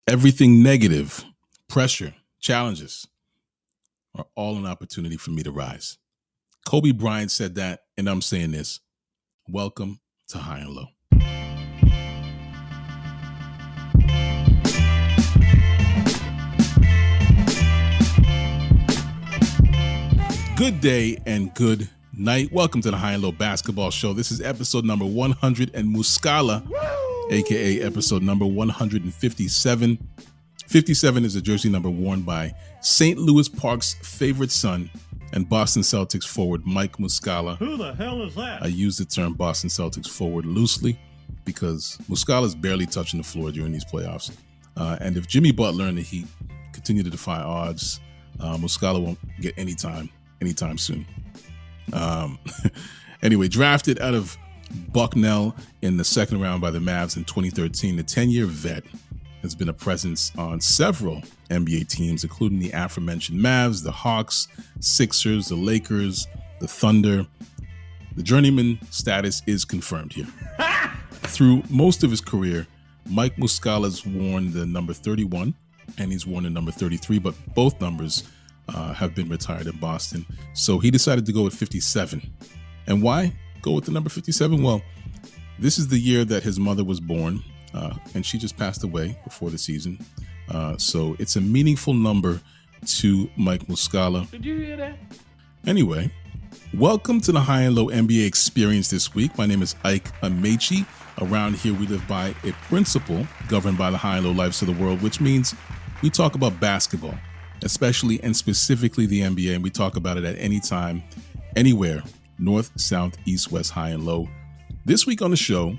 Everything negative, pressure, challenges are all an opportunity for me to rise. Kobe Bryant said that, and I'm saying this. Welcome to High and Low. Good day and good night. Welcome to the High and Low Basketball Show. This is episode number 100 and Muscala, aka episode number 157. 57 is a jersey number worn by St. Louis Park's favorite son and Boston Celtics forward Mike Muscala. Who the hell is that? I use the term Boston Celtics forward loosely because Muscala's barely touching the floor during these playoffs. And if Jimmy Butler and the Heat continue to defy odds, Muscala won't get anytime soon. Anyway, drafted out of Bucknell in the second round by the Mavs in 2013, the 10-year vet has been a presence on several NBA teams, including the aforementioned Mavs, the Hawks, Sixers, the Lakers, the Thunder. The journeyman status is confirmed here. Through most of his career, Mike Muscala's worn the number 31 and he's worn the number 33, but both numbers have been retired in Boston. So he decided to go with 57. And why go with the number 57? Well, this is the year that his mother was born, and she just passed away before the season. So it's a meaningful number to Mike Muscala. Did you hear that? Anyway, welcome to the High and Low NBA experience this week. My name is Ike Amaechi. Around here, we live by a principle governed by the high and low lives of the world, which means we talk about basketball, especially and specifically the NBA, and we talk about it at any time, anywhere, north, south, east, west, high, and low. This week on the show,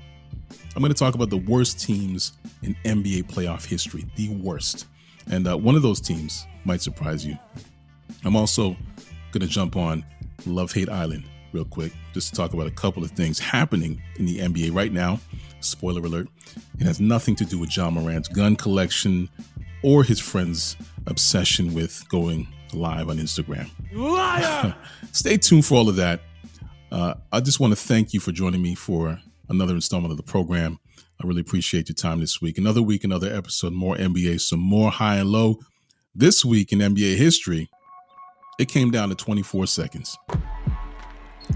I'm going to talk about the worst teams in NBA playoff history, the worst. And one of those teams might surprise you. I'm also going to jump on Love-Hate Island real quick, just to talk about a couple of things happening in the NBA right now. Spoiler alert, it has nothing to do with John Morant's gun collection or his friend's obsession with going live on Instagram. Liar! Stay tuned for all of that. I just want to thank you for joining me for another installment of the program. I really appreciate your time this week. Another week, another episode, more NBA, some more high and low. This week in NBA history, it came down to 24 seconds.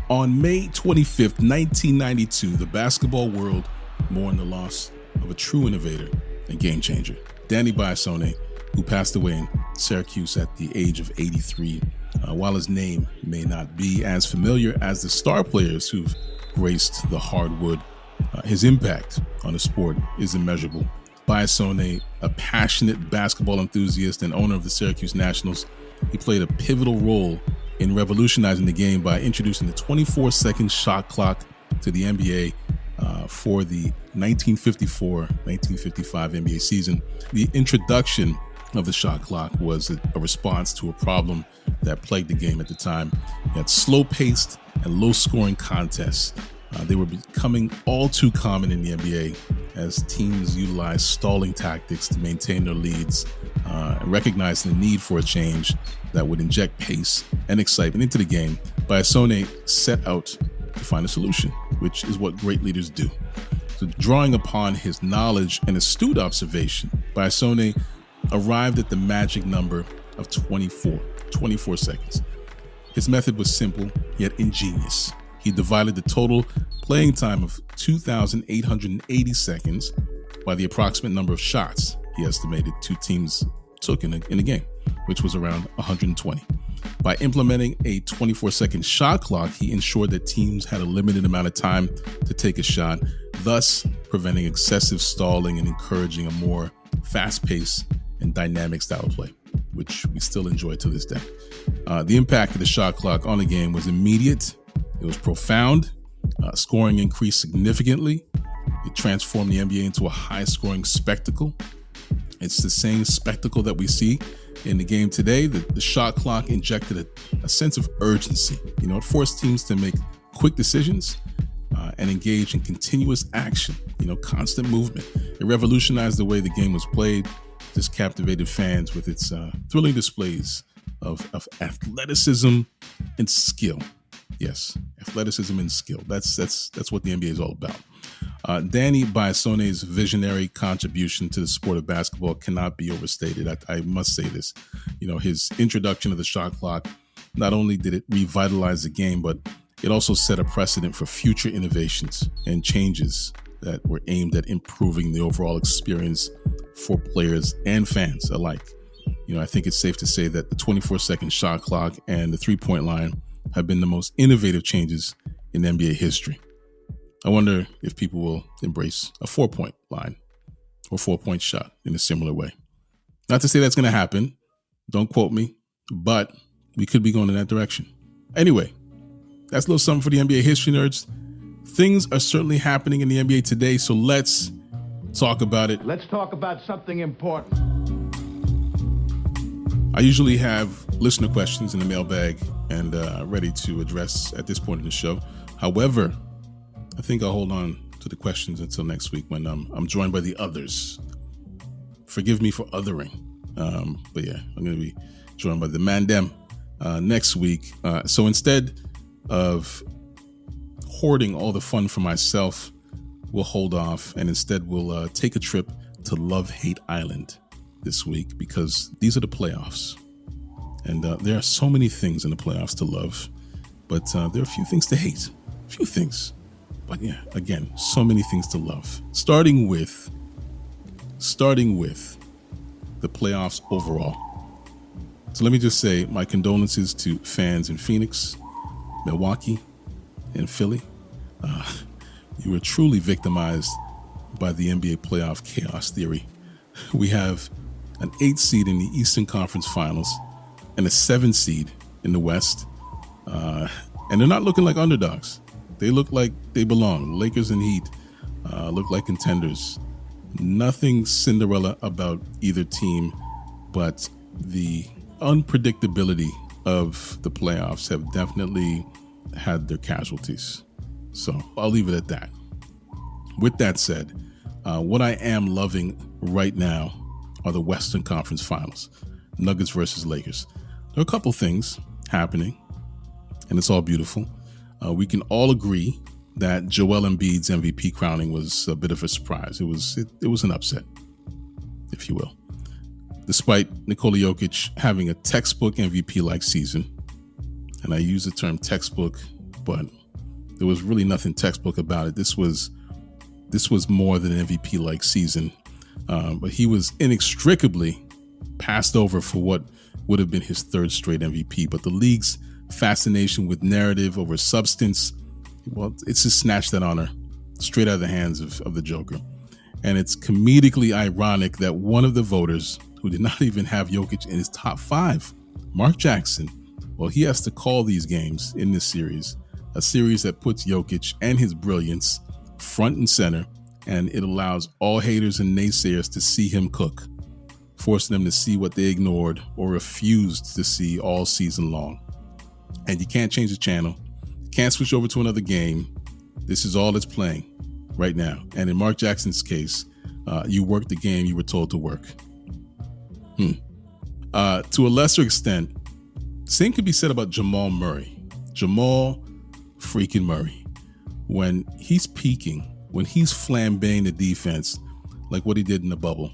On May 25th, 1992, the basketball world mourned the loss of a true innovator and game changer, Danny Biasone, who passed away in Syracuse at the age of 83. While his name may not be as familiar as the star players who've graced the hardwood, his impact on the sport is immeasurable. Biasone, a passionate basketball enthusiast and owner of the Syracuse Nationals, he played a pivotal role in revolutionizing the game by introducing the 24-second shot clock to the NBA for the 1954-1955 NBA season. The introduction of the shot clock was a response to a problem that plagued the game at the time. You had slow-paced and low-scoring contests. They were becoming all too common in the NBA as teams utilized stalling tactics to maintain their leads, and recognizing the need for a change that would inject pace and excitement into the game. Biasone set out to find a solution, which is what great leaders do. So, drawing upon his knowledge and astute observation, Biasone arrived at the magic number of 24 seconds. His method was simple yet ingenious. He divided the total playing time of 2,880 seconds by the approximate number of shots he estimated two teams took in a game, which was around 120. By implementing a 24-second shot clock, he ensured that teams had a limited amount of time to take a shot, thus preventing excessive stalling and encouraging a more fast-paced and dynamic style of play, which we still enjoy to this day. The impact of the shot clock on the game was immediate. It was profound. Scoring increased significantly. It transformed the NBA into a high-scoring spectacle. It's the same spectacle that we see in the game today. The shot clock injected a sense of urgency. It forced teams to make quick decisions and engage in continuous action, constant movement. It revolutionized the way the game was played, just captivated fans with its thrilling displays of athleticism and skill. Yes, athleticism and skill. That's what the NBA is all about. Danny Biasone's visionary contribution to the sport of basketball cannot be overstated. I must say this. His introduction of the shot clock, not only did it revitalize the game, but it also set a precedent for future innovations and changes that were aimed at improving the overall experience for players and fans alike. I think it's safe to say that the 24-second shot clock and the three-point line have been the most innovative changes in NBA history. I wonder if people will embrace a 4-point line or 4-point shot in a similar way. Not to say that's going to happen. Don't quote me, but we could be going in that direction. Anyway, that's a little something for the NBA history nerds. Things are certainly happening in the NBA today, so let's talk about it. Let's talk about something important. I usually have listener questions in the mailbag and ready to address at this point in the show. However, I think I'll hold on to the questions until next week when I'm joined by the others. Forgive me for othering. But yeah, I'm going to be joined by the Mandem next week. So instead of hoarding all the fun for myself, we'll hold off and instead we'll take a trip to Love-Hate Island this week because these are the playoffs. And there are so many things in the playoffs to love, but there are a few things to hate. A few things. But yeah, again, so many things to love. Starting with the playoffs overall. So let me just say my condolences to fans in Phoenix, Milwaukee, and Philly. You were truly victimized by the NBA playoff chaos theory. We have an 8 seed in the Eastern Conference Finals and a 7 seed in the West. And they're not looking like underdogs. They look like they belong. Lakers and Heat look like contenders. Nothing Cinderella about either team, but the unpredictability of the playoffs have definitely had their casualties. So I'll leave it at that. With that said, what I am loving right now are the Western Conference Finals, Nuggets versus Lakers. There are a couple things happening, and it's all beautiful. We can all agree that Joel Embiid's MVP crowning was a bit of a surprise. It was an upset, if you will. Despite Nikola Jokic having a textbook MVP-like season, and I use the term textbook, but there was really nothing textbook about it. This was more than an MVP-like season, but he was inextricably passed over for what would have been his third straight MVP. But the league's fascination with narrative over substance, well, it's just snatched that honor straight out of the hands of the Joker. And it's comedically ironic that one of the voters who did not even have Jokic in his top 5, Mark Jackson, well, he has to call these games in this series, a series that puts Jokic and his brilliance front and center, and it allows all haters and naysayers to see him cook, forcing them to see what they ignored or refused to see all season long. And you can't change the channel, can't switch over to another game. This is all that's playing right now. And in Mark Jackson's case, you worked the game you were told to work. To a lesser extent, same could be said about Jamal Murray. Jamal freaking Murray. When he's peaking, when he's flambeing the defense, like what he did in the bubble,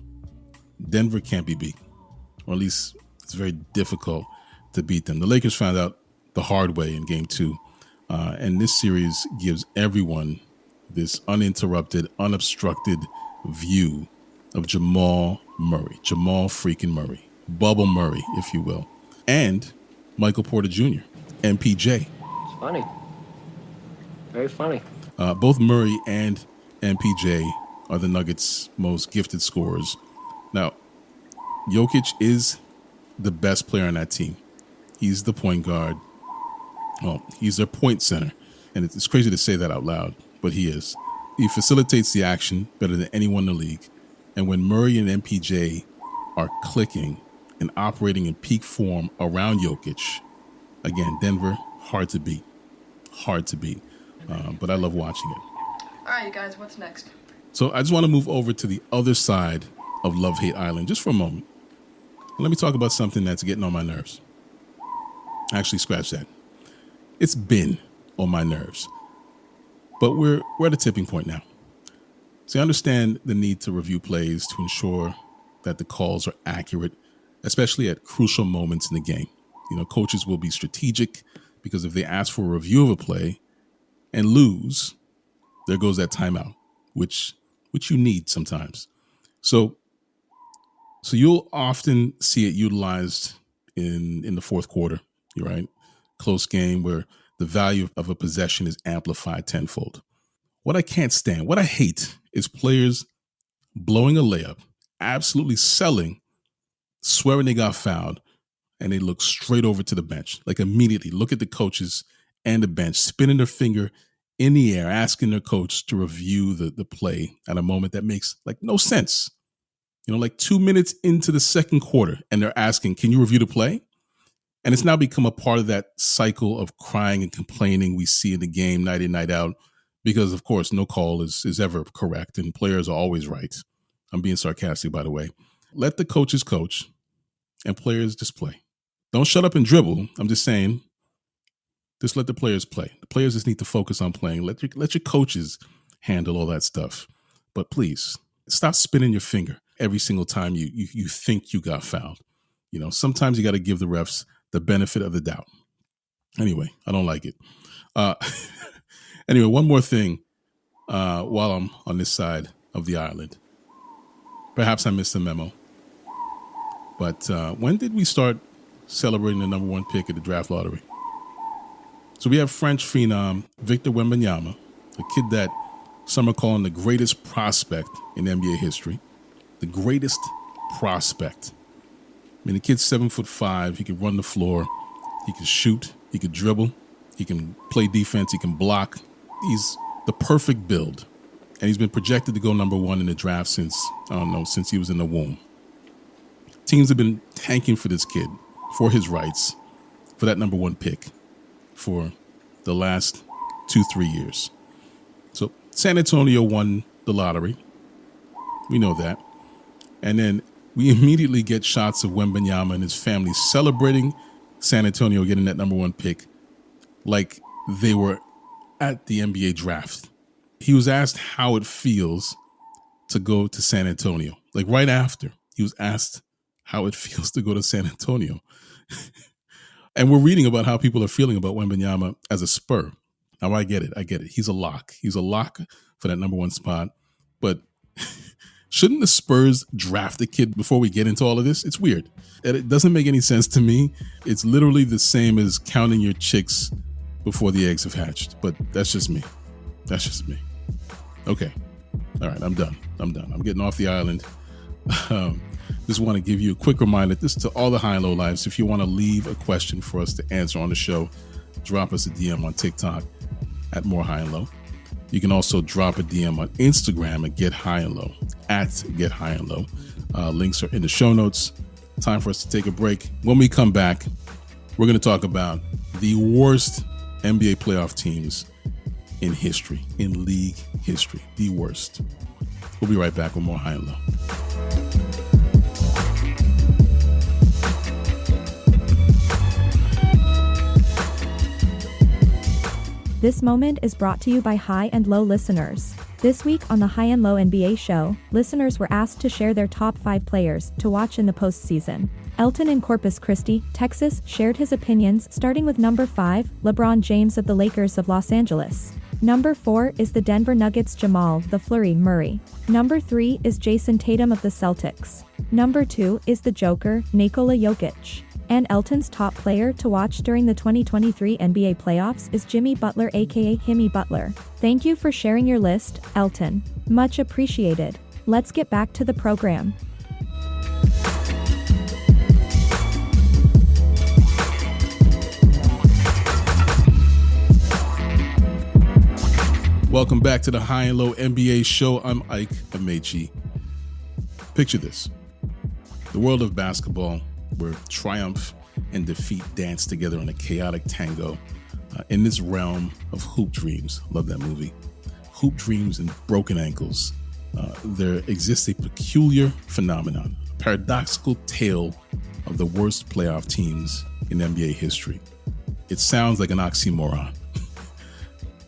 Denver can't be beat. Or at least it's very difficult to beat them. The Lakers found out the hard way in game 2. And this series gives everyone this uninterrupted, unobstructed view of Jamal Murray. Jamal freaking Murray. Bubble Murray, if you will. And Michael Porter Jr., MPJ. It's funny. Very funny. Both Murray and MPJ are the Nuggets' most gifted scorers. Now, Jokic is the best player on that team. He's the point guard. Well, he's their point center. And it's crazy to say that out loud, but he is. He facilitates the action better than anyone in the league. And when Murray and MPJ are clicking and operating in peak form around Jokic, again, Denver, hard to beat. Hard to beat. But I love watching it. All right, you guys, what's next? So I just want to move over to the other side of Love-Hate Island just for a moment. Let me talk about something that's getting on my nerves. Actually, scratch that. It's been on my nerves. But we're at a tipping point now. So I understand the need to review plays to ensure that the calls are accurate, especially at crucial moments in the game. Coaches will be strategic because if they ask for a review of a play and lose, there goes that timeout, which you need sometimes. So you'll often see it utilized in the fourth quarter. You're right. Close game where the value of a possession is amplified tenfold. What I can't stand, what I hate is players blowing a layup, absolutely selling, swearing they got fouled, and they look straight over to the bench. Like immediately look at the coaches and the bench, spinning their finger in the air, asking their coach to review the play at a moment that makes like no sense. Like 2 minutes into the second quarter, and they're asking, can you review the play? And it's now become a part of that cycle of crying and complaining we see in the game night in, night out, because, of course, no call is ever correct, and players are always right. I'm being sarcastic, by the way. Let the coaches coach, and players just play. Don't shut up and dribble. I'm just saying, just let the players play. The players just need to focus on playing. Let your coaches handle all that stuff. But please, stop spinning your finger every single time you think you got fouled. Sometimes you got to give the refs the benefit of the doubt. Anyway, I don't like it. Anyway, one more thing while I'm on this side of the island. Perhaps I missed the memo. But when did we start celebrating the number one pick at the draft lottery? So we have French phenom Victor Wembenyama, a kid that some are calling the greatest prospect in NBA history. The greatest prospect. The kid's 7'5". He can run the floor. He can shoot. He can dribble. He can play defense. He can block. He's the perfect build. And he's been projected to go number one in the draft since he was in the womb. Teams have been tanking for this kid, for his rights, for that number one pick for the last 2-3 years. So San Antonio won the lottery. We know that. And then we immediately get shots of Wembenyama and his family celebrating San Antonio getting that number one pick like they were at the NBA draft. He was asked how it feels to go to San Antonio. Like right after, he was asked how it feels to go to San Antonio. And we're reading about how people are feeling about Wembenyama as a Spur. Now, I get it. He's a lock. He's a lock for that number one spot. But shouldn't the Spurs draft the kid before we get into all of this? It's weird. It doesn't make any sense to me. It's literally the same as counting your chicks before the eggs have hatched. But that's just me. Okay. All right, I'm done. I'm getting off the island. Just want to give you a quick reminder, this to all the high and low lives. If you want to leave a question for us to answer on the show, drop us a DM on TikTok at More High and Low. You can also drop a DM on Instagram at Get High and Low, at Get High and Low. Links are in the show notes. Time for us to take a break. When we come back, we're going to talk about the worst NBA playoff teams in history, in league history, the worst. We'll be right back with More High and Low. This moment is brought to you by High and Low listeners. This week on the High and Low NBA show, listeners were asked to share their top 5 players to watch in the postseason. Elton in Corpus Christi, Texas, shared his opinions, starting with number 5, LeBron James of the Lakers of Los Angeles. Number 4 is the Denver Nuggets' Jamal "the Flurry" Murray. Number 3 is Jason Tatum of the Celtics. Number 2 is the Joker, Nikola Jokic. And Elton's top player to watch during the 2023 NBA playoffs is Jimmy Butler, aka Himmy Butler. Thank you for sharing your list, Elton. Much appreciated. Let's get back to the program. Welcome back to the High and Low NBA show. I'm Ike Amaechi. Picture this. The world of basketball, where triumph and defeat dance together in a chaotic tango in this realm of hoop dreams. Love that movie. Hoop dreams and broken ankles. There exists a peculiar phenomenon, a paradoxical tale of the worst playoff teams in NBA history. It sounds like an oxymoron.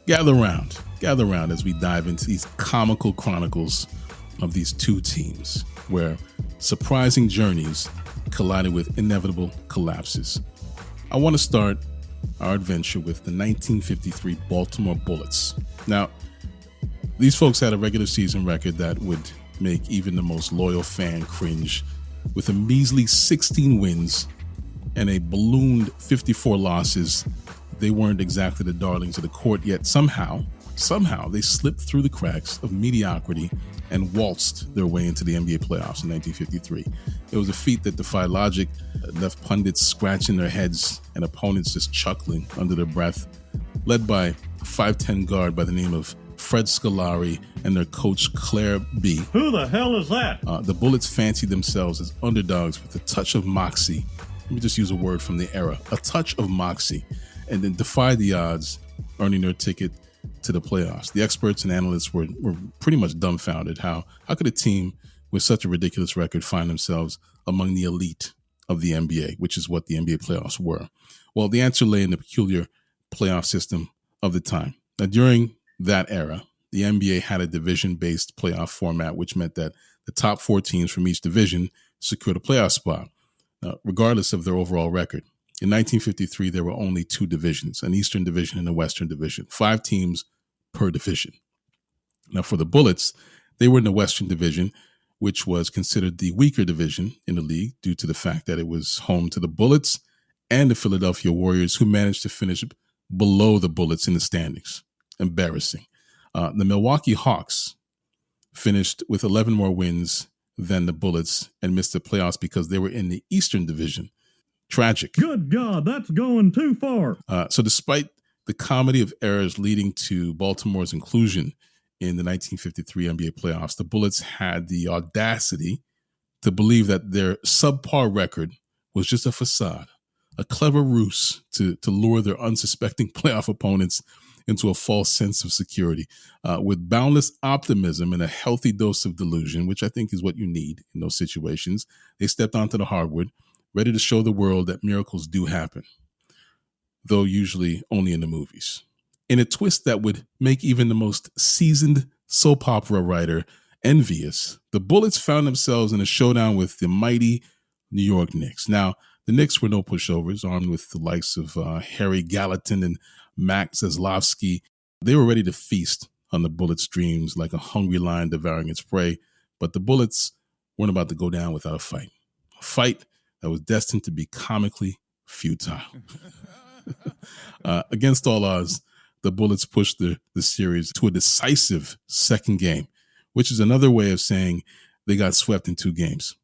Gather around as we dive into these comical chronicles of these two teams where surprising journeys collided with inevitable collapses. I want to start our adventure with the 1953 Baltimore Bullets. Now, these folks had a regular season record that would make even the most loyal fan cringe. With a measly 16 wins and a ballooned 54 losses, they weren't exactly the darlings of the court, yet somehow they slipped through the cracks of mediocrity and waltzed their way into the NBA playoffs in 1953. It was a feat that defied logic, left pundits scratching their heads and opponents just chuckling under their breath. Led by a 5'10 guard by the name of Fred Scolari and their coach Claire B. Who the hell is that? The Bullets fancied themselves as underdogs with a touch of moxie. Let me just use a word from the era, a touch of moxie, and then defied the odds, earning their ticket to the playoffs. The experts and analysts were pretty much dumbfounded. How could a team with such a ridiculous record find themselves among the elite of the NBA, which is what the NBA playoffs were? Well, the answer lay in the peculiar playoff system of the time. Now, during that era, the NBA had a division-based playoff format, which meant that the top 4 teams from each division secured a playoff spot, regardless of their overall record. In 1953, there were only 2 divisions, an Eastern Division and a Western Division, 5 teams per division. Now, for the Bullets, they were in the Western Division, which was considered the weaker division in the league due to the fact that it was home to the Bullets and the Philadelphia Warriors, who managed to finish below the Bullets in the standings. Embarrassing. The Milwaukee Hawks finished with 11 more wins than the Bullets and missed the playoffs because they were in the Eastern Division. Tragic. Good God, that's going too far. So despite the comedy of errors leading to Baltimore's inclusion in the 1953 NBA playoffs, the Bullets had the audacity to believe that their subpar record was just a facade, a clever ruse to lure their unsuspecting playoff opponents into a false sense of security. With boundless optimism and a healthy dose of delusion, which I think is what you need in those situations, they stepped onto the hardwood, ready to show the world that miracles do happen, though usually only in the movies. In a twist that would make even the most seasoned soap opera writer envious, the Bullets found themselves in a showdown with the mighty New York Knicks. Now, the Knicks were no pushovers, armed with the likes of Harry Gallatin and Max Zaslofsky. They were ready to feast on the Bullets' dreams like a hungry lion devouring its prey, but the Bullets weren't about to go down without a fight that was destined to be comically futile. Against all odds, the Bullets pushed the series to a decisive second game, which is another way of saying they got swept in 2 games.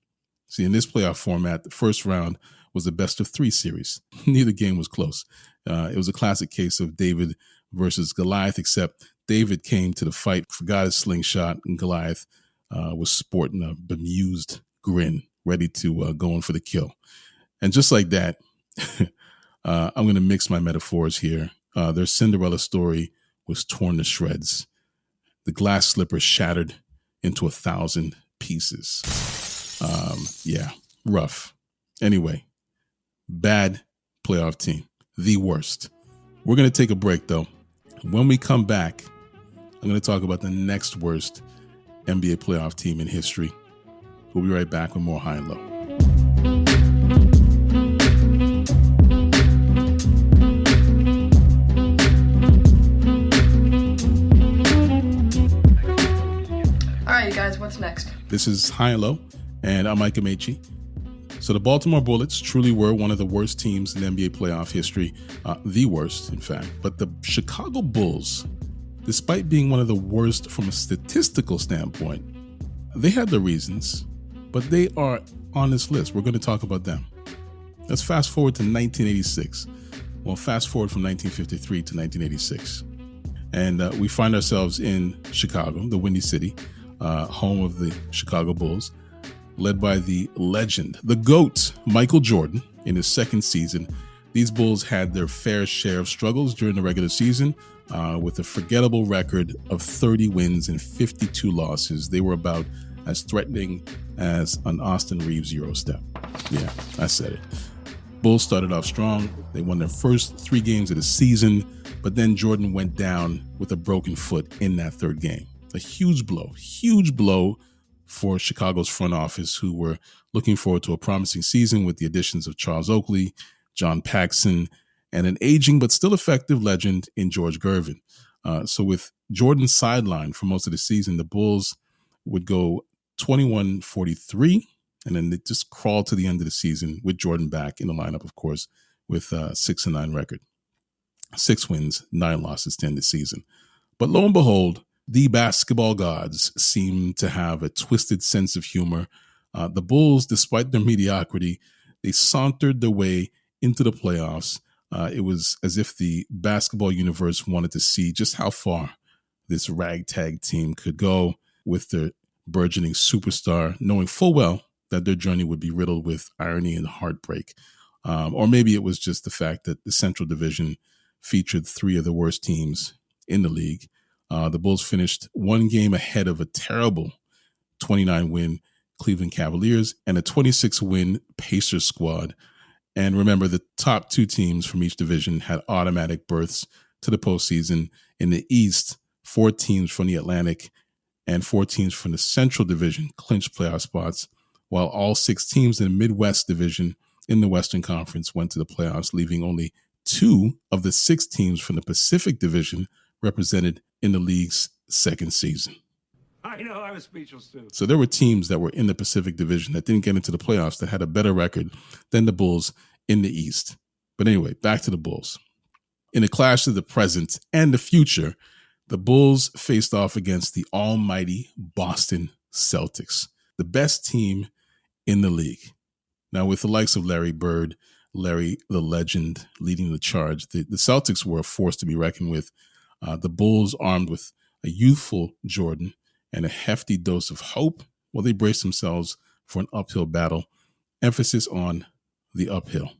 See, in this playoff format, the first round was a best-of-3 series. Neither game was close. It was a classic case of David versus Goliath, except David came to the fight, forgot his slingshot, and Goliath was sporting a bemused grin, ready to go in for the kill. And just like that, I'm going to mix my metaphors here. Their Cinderella story was torn to shreds. The glass slipper shattered into 1,000 pieces. Yeah, rough. Anyway, bad playoff team. The worst. We're going to take a break, though. When we come back, I'm going to talk about the next worst NBA playoff team in history. We'll be right back with more High and Low. All right, you guys, what's next? This is High and Low, and I'm Ike Amaechi. So the Baltimore Bullets truly were one of the worst teams in NBA playoff history, the worst, in fact. But the Chicago Bulls, despite being one of the worst from a statistical standpoint, they had their reasons, but they are on this list. We're going to talk about them. Let's fast forward to 1986. Well, fast forward from 1953 to 1986. And we find ourselves in Chicago, the Windy City, home of the Chicago Bulls, led by the legend, the GOAT, Michael Jordan, in his second season. These Bulls had their fair share of struggles during the regular season, with a forgettable record of 30 wins and 52 losses. They were about as threatening as an Austin Reeves Euro step. Yeah, I said it. Bulls started off strong. They won their first 3 games of the season, but then Jordan went down with a broken foot in that third game. A huge blow for Chicago's front office, who were looking forward to a promising season with the additions of Charles Oakley, John Paxson, and an aging but still effective legend in George Gervin. So with Jordan sidelined for most of the season, the Bulls would go 21-43, and then they just crawled to the end of the season with Jordan back in the lineup, of course, with a 6-9 record. 6 wins, 9 losses to end the season. But lo and behold, the basketball gods seem to have a twisted sense of humor. The Bulls, despite their mediocrity, they sauntered their way into the playoffs. It was as if the basketball universe wanted to see just how far this ragtag team could go with their burgeoning superstar, knowing full well that their journey would be riddled with irony and heartbreak. Or maybe it was just the fact that the Central Division featured 3 of the worst teams in the league. The Bulls finished 1 game ahead of a terrible 29-win Cleveland Cavaliers and a 26-win Pacers squad. And remember, the top 2 teams from each division had automatic berths to the postseason. In the East, 4 teams from the Atlantic and 4 teams from the Central Division clinched playoff spots, while all 6 teams in the Midwest Division in the Western Conference went to the playoffs, leaving only 2 of the 6 teams from the Pacific Division represented in the league's second season. I know, I was speechless too. So there were teams that were in the Pacific Division that didn't get into the playoffs that had a better record than the Bulls in the East. But anyway, back to the Bulls. In a clash of the present and the future, the Bulls faced off against the almighty Boston Celtics, the best team in the league. Now, with the likes of Larry Bird, Larry the Legend leading the charge, the Celtics were a force to be reckoned with. The Bulls, armed with a youthful Jordan and a hefty dose of hope, well, they braced themselves for an uphill battle, emphasis on the uphill.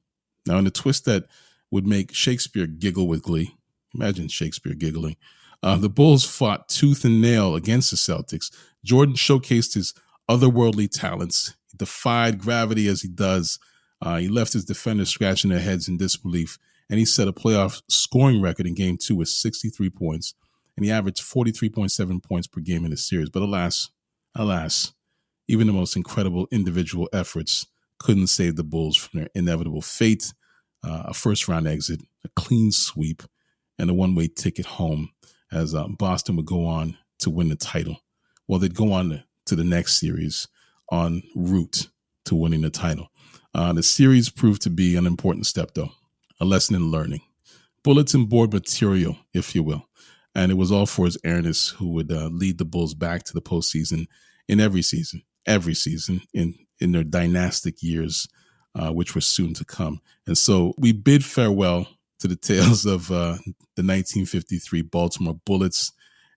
Now, in a twist that would make Shakespeare giggle with glee, imagine Shakespeare giggling, the Bulls fought tooth and nail against the Celtics. Jordan showcased his otherworldly talents. He defied gravity as he does. He left his defenders scratching their heads in disbelief, and he set a playoff scoring record in Game 2 with 63 points, and he averaged 43.7 points per game in the series. But alas, even the most incredible individual efforts couldn't save the Bulls from their inevitable fate, a first-round exit, a clean sweep, and a one-way ticket home as Boston would go on to win the title. Well, they'd go on to the next series en route to winning the title. The series proved to be an important step, though, a lesson in learning, bulletin board material, if you will. And it was all for his Airness, who would lead the Bulls back to the postseason in every season in their dynastic years, which were soon to come. And so we bid farewell to the tales of the 1953 Baltimore Bullets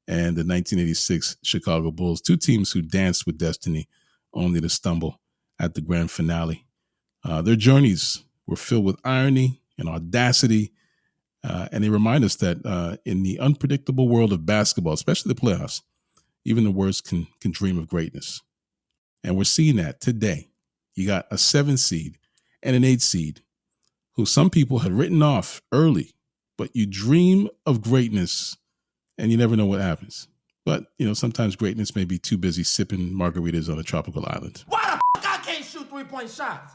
and the 1986 Chicago Bulls, 2 teams who danced with destiny only to stumble at the grand finale. Their journeys were filled with irony and audacity, and they remind us that in the unpredictable world of basketball, especially the playoffs, even the worst can dream of greatness. And we're seeing that today. You got a 7 seed and an 8 seed who some people had written off early, but you dream of greatness and you never know what happens. But, sometimes greatness may be too busy sipping margaritas on a tropical island. Why the f*** I can't shoot 3-point shots?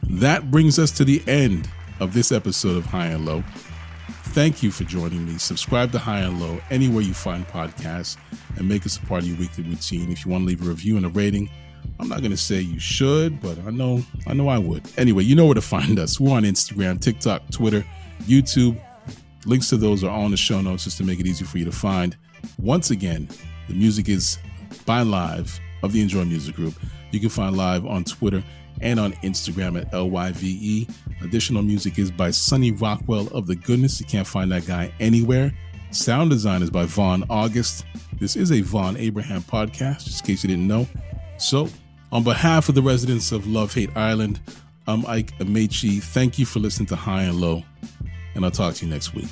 That brings us to the end of this episode of High and Low. Thank you for joining me. Subscribe to High and Low anywhere you find podcasts and make us a part of your weekly routine. If you want to leave a review and a rating, I'm not going to say you should, but I know I would. Anyway, you know where to find us. We're on Instagram, TikTok, Twitter, YouTube. Links to those are all in the show notes just to make it easy for you to find. Once again, the music is by Live of the Enjoy Music Group. You can find Live on Twitter and on Instagram at LYVE. Additional music is by Sonny Rockwell of The Goodness. You can't find that guy anywhere. Sound design is by Vonn+Abrahamm. This is a Vonn+Abrahamm podcast, just in case you didn't know. So, on behalf of the residents of Love Hate Island, I'm Ike Amaechi. Thank you for listening to High and Low, and I'll talk to you next week.